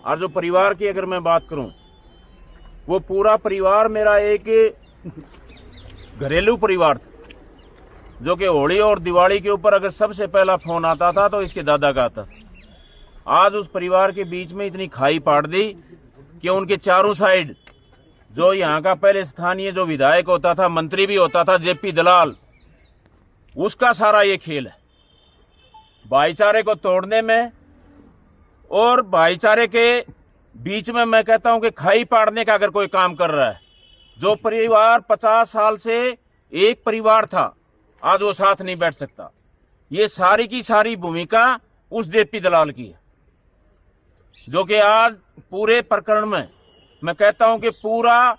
और जो परिवार की अगर मैं बात करूं, वो पूरा परिवार मेरा एक घरेलू परिवार था, जो कि होली और दिवाली के ऊपर अगर सबसे पहला फोन आता था तो इसके दादा का आता था। आज उस परिवार के बीच में इतनी खाई पाड़ दी कि उनके चारों साइड जो यहाँ का पहले स्थानीय जो विधायक होता था, मंत्री भी होता था, जेपी दलाल, उसका सारा ये खेल है भाईचारे को तोड़ने में और भाईचारे के बीच में। मैं कहता हूं कि खाई पाड़ने का अगर कोई काम कर रहा है, जो परिवार 50 साल से एक परिवार था, आज वो साथ नहीं बैठ सकता। ये सारी की सारी भूमिका उस जेपी दलाल की है, जो कि आज पूरे प्रकरण में मैं कहता हूं कि पूरा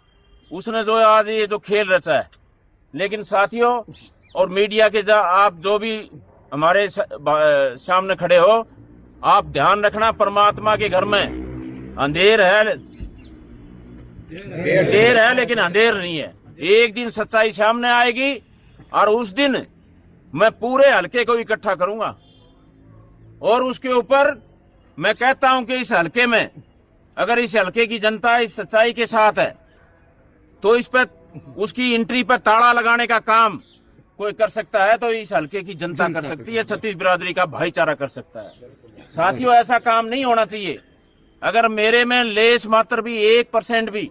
उसने जो आज ये जो खेल रचा है। लेकिन साथियों और मीडिया के आप जो भी हमारे सामने खड़े हो, आप ध्यान रखना, परमात्मा के घर में अंधेर है, देर है लेकिन अंधेर नहीं है। एक दिन सच्चाई सामने आएगी और उस दिन मैं पूरे हलके को इकट्ठा करूंगा और उसके ऊपर मैं कहता हूं कि इस हलके में अगर इस हलके की जनता इस सच्चाई के साथ है तो इस पर उसकी एंट्री पर ताला लगाने का काम कोई कर सकता है तो इस हलके की जनता कर सकती है, छत्तीस बिरादरी का भाईचारा कर सकता है। साथियों, ऐसा काम नहीं होना चाहिए। अगर मेरे में लेस मात्र भी 1% भी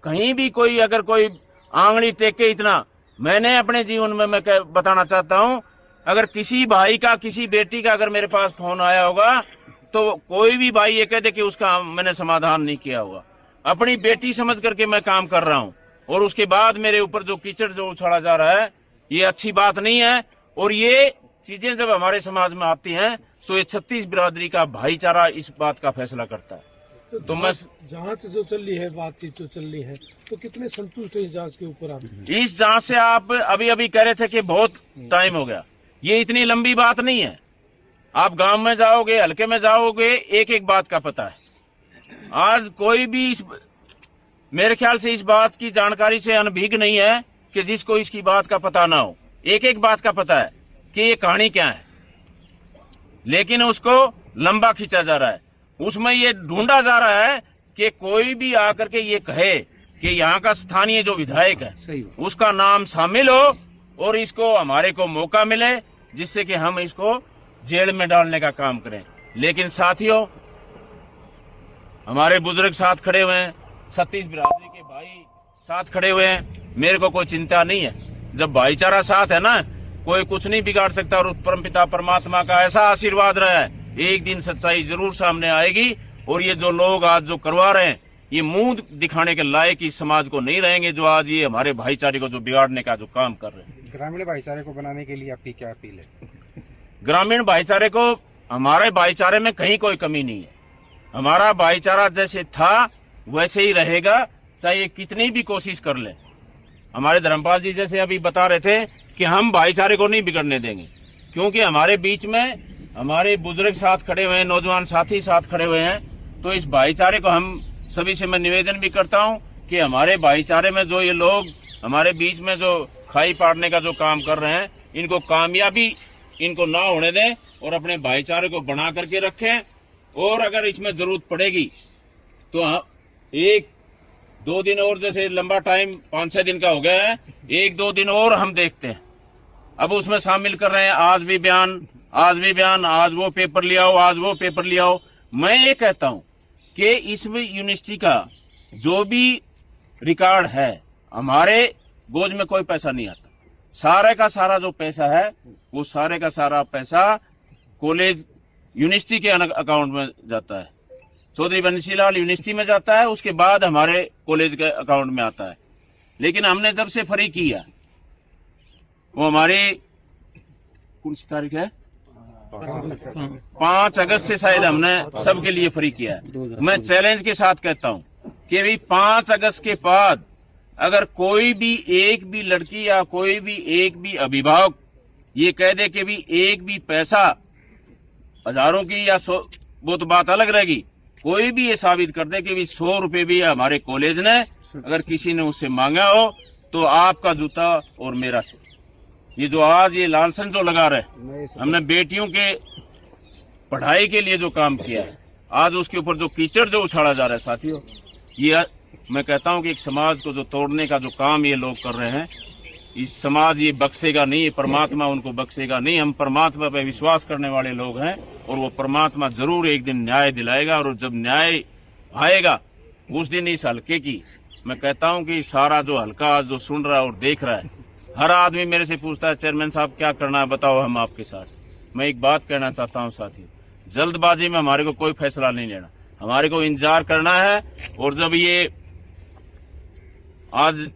कहीं भी कोई अगर कोई आंगली टेके, इतना मैंने अपने जीवन में मैं बताना चाहता हूं, अगर किसी भाई का किसी बेटी का अगर मेरे पास फोन आया होगा तो कोई भी भाई ये कहते कि उसका मैंने समाधान नहीं किया होगा। अपनी बेटी समझ करके मैं काम कर रहा हूं और उसके बाद मेरे ऊपर जो कीचड़ जो उछाला जा रहा है, ये अच्छी बात नहीं है। और ये चीजें जब हमारे समाज में आती हैं तो ये छत्तीस बिरादरी का भाईचारा इस बात का फैसला करता है। तो मैं जांच जो चल रही है, बातचीत जो चल रही है, तो कितने संतुष्ट है इस जांच के ऊपर आप? इस जांच से आप अभी कह रहे थे कि बहुत टाइम हो गया, ये इतनी लंबी बात नहीं है। आप गांव में जाओगे, हल्के में जाओगे, एक एक बात का पता है। आज कोई भी मेरे ख्याल से इस बात की जानकारी से अनभिज्ञ नहीं है कि जिसको इसकी बात का पता ना हो। एक एक बात का पता है कि ये कहानी क्या है, लेकिन उसको लंबा खींचा जा रहा है। उसमें ये ढूंढा जा रहा है कि कोई भी आकर के ये कहे कि यहाँ का स्थानीय जो विधायक है उसका नाम शामिल हो और इसको हमारे को मौका मिले जिससे कि हम इसको जेल में डालने का काम करें। लेकिन साथियों, हमारे बुजुर्ग साथ खड़े हुए हैं, छत्तीस बिरादरी के भाई साथ खड़े हुए हैं, मेरे को कोई चिंता नहीं है। जब भाईचारा साथ है ना, कोई कुछ नहीं बिगाड़ सकता। और परमपिता परमात्मा का ऐसा आशीर्वाद रहा है, एक दिन सच्चाई जरूर सामने आएगी। और ये जो लोग आज जो करवा रहे हैं, ये मुंह दिखाने के लायक इस समाज को नहीं रहेंगे जो आज ये हमारे भाईचारे को जो बिगाड़ने का जो काम कर रहे हैं। ग्रामीण भाईचारे को बनाने के लिए आपकी क्या अपील है? ग्रामीण भाईचारे को, हमारे भाईचारे में कहीं कोई कमी नहीं है। हमारा भाईचारा जैसे था वैसे ही रहेगा, चाहे कितनी भी कोशिश कर ले। हमारे धर्मपाल जी जैसे अभी बता रहे थे कि हम भाईचारे को नहीं बिगड़ने देंगे, क्योंकि हमारे बीच में हमारे बुजुर्ग साथ खड़े हुए हैं, नौजवान साथी साथ खड़े हुए हैं। तो इस भाईचारे को हम सभी से मैं निवेदन भी करता हूं कि हमारे भाईचारे में जो ये लोग हमारे बीच में जो खाई पाड़ने का जो काम कर रहे हैं, इनको कामयाबी इनको ना होने दें और अपने भाईचारे को बना करके रखें। और अगर इसमें जरूरत पड़ेगी तो 1-2 दिन और, जैसे लंबा टाइम 5-6 दिन का हो गया है, 1-2 दिन और हम देखते हैं। अब उसमें शामिल कर रहे हैं आज भी बयान, आज वो पेपर ले आओ, आज वो पेपर ले आओ। मैं ये कहता हूं कि इसमें यूनिवर्सिटी का जो भी रिकॉर्ड है, हमारे गोद में कोई पैसा नहीं आता। सारे का सारा जो पैसा है वो सारे का सारा पैसा कॉलेज यूनिवर्सिटी के अकाउंट में जाता है, चौधरी बंसीलाल यूनिवर्सिटी में जाता है, उसके बाद हमारे कॉलेज के अकाउंट में आता है। लेकिन हमने जब से फ्री किया, वो हमारी कौन सी तारीख है, 5 अगस्त से शायद हमने सबके लिए फ्री किया है। मैं चैलेंज के साथ कहता हूं कि भाई 5 अगस्त के बाद अगर कोई भी एक भी लड़की या कोई भी एक भी अभिभावक ये कह दे कि भी एक भी पैसा, हजारों की या 100, वो तो बात अलग रहेगी, कोई भी ये साबित कर दे कि भी 100 रुपए भी हमारे कॉलेज ने अगर किसी ने उससे मांगा हो तो आपका जूता और मेरा से। ये जो आज ये लालसन जो लगा रहे, हमने बेटियों के पढ़ाई के लिए जो काम किया है, आज उसके ऊपर जो कीचड़ जो उछाला जा रहा है साथियों, ये मैं कहता हूं कि एक समाज को जो तोड़ने का जो काम ये लोग कर रहे हैं, इस समाज ये बख्शेगा नहीं, परमात्मा उनको बख्शेगा नहीं। हम परमात्मा पे विश्वास करने वाले लोग हैं और वो परमात्मा जरूर एक दिन न्याय दिलाएगा, और जब न्याय आएगा उस दिन इस हल्के की मैं कहता हूं कि सारा जो हल्का आज जो सुन रहा है और देख रहा है, हर आदमी मेरे से पूछता है चेयरमैन साहब क्या करना है, बताओ हम आपके साथ। मैं एक बात कहना चाहता हूं साथियों, जल्दबाजी में हमारे को कोई फैसला नहीं लेना, हमारे को इंतजार करना है। और जब ये आज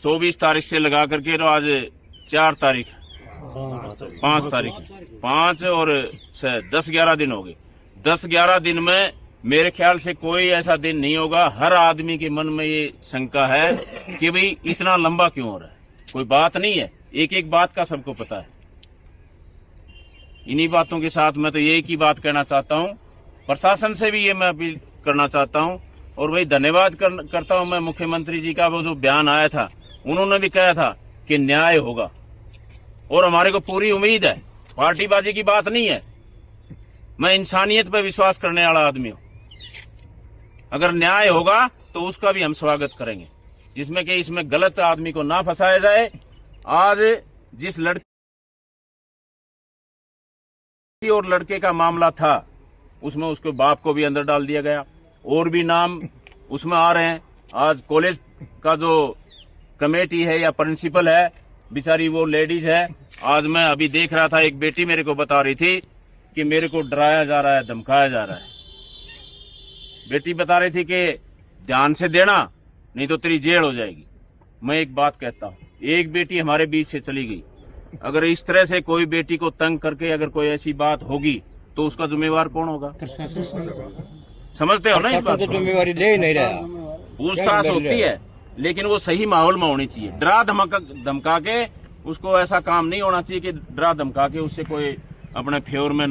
24 तारीख से लगा करके तो आज 4 तारीख 5 तारीख 5 और 10-11 दिन हो गए। 10-11 दिन में मेरे ख्याल से कोई ऐसा दिन नहीं होगा, हर आदमी के मन में ये शंका है कि भाई इतना लंबा क्यों हो रहा है। कोई बात नहीं है, एक एक बात का सबको पता है। इन्हीं बातों के साथ मैं तो यही की बात कहना चाहता हूं, प्रशासन से भी ये मैं अपील करना चाहता हूं। और वही धन्यवाद करता हूं मैं मुख्यमंत्री जी का, वो जो बयान आया था उन्होंने भी कहा था कि न्याय होगा, और हमारे को पूरी उम्मीद है। पार्टीबाजी की बात नहीं है, मैं इंसानियत पर विश्वास करने वाला आदमी हूं। अगर न्याय होगा तो उसका भी हम स्वागत करेंगे, जिसमें कि इसमें गलत आदमी को ना फंसाया जाए। आज जिस लड़की और लड़के का मामला था उसमें उसके बाप को भी अंदर डाल दिया गया, और भी नाम उसमें आ रहे हैं। आज कॉलेज का जो कमेटी है या प्रिंसिपल है, बेचारी वो लेडीज है। आज मैं अभी देख रहा था, एक बेटी मेरे को बता रही थी कि मेरे को डराया जा रहा है, धमकाया जा रहा है। बेटी बता रही थी कि ध्यान से देना नहीं तो तेरी जेल हो जाएगी। मैं एक बात कहता हूँ, एक बेटी हमारे बीच से चली गई, अगर इस तरह से कोई बेटी को तंग करके अगर कोई ऐसी बात होगी तो उसका जिम्मेवार कौन होगा? समझते हो ना इस बात को? जिम्मेवारी ले नहीं रहा, पूछताछ होती है, लेकिन वो सही माहौल में होनी चाहिए। डरा धमका के उसको ऐसा काम नहीं होना चाहिए कि डरा धमका के उससे कोई अपने फेवर में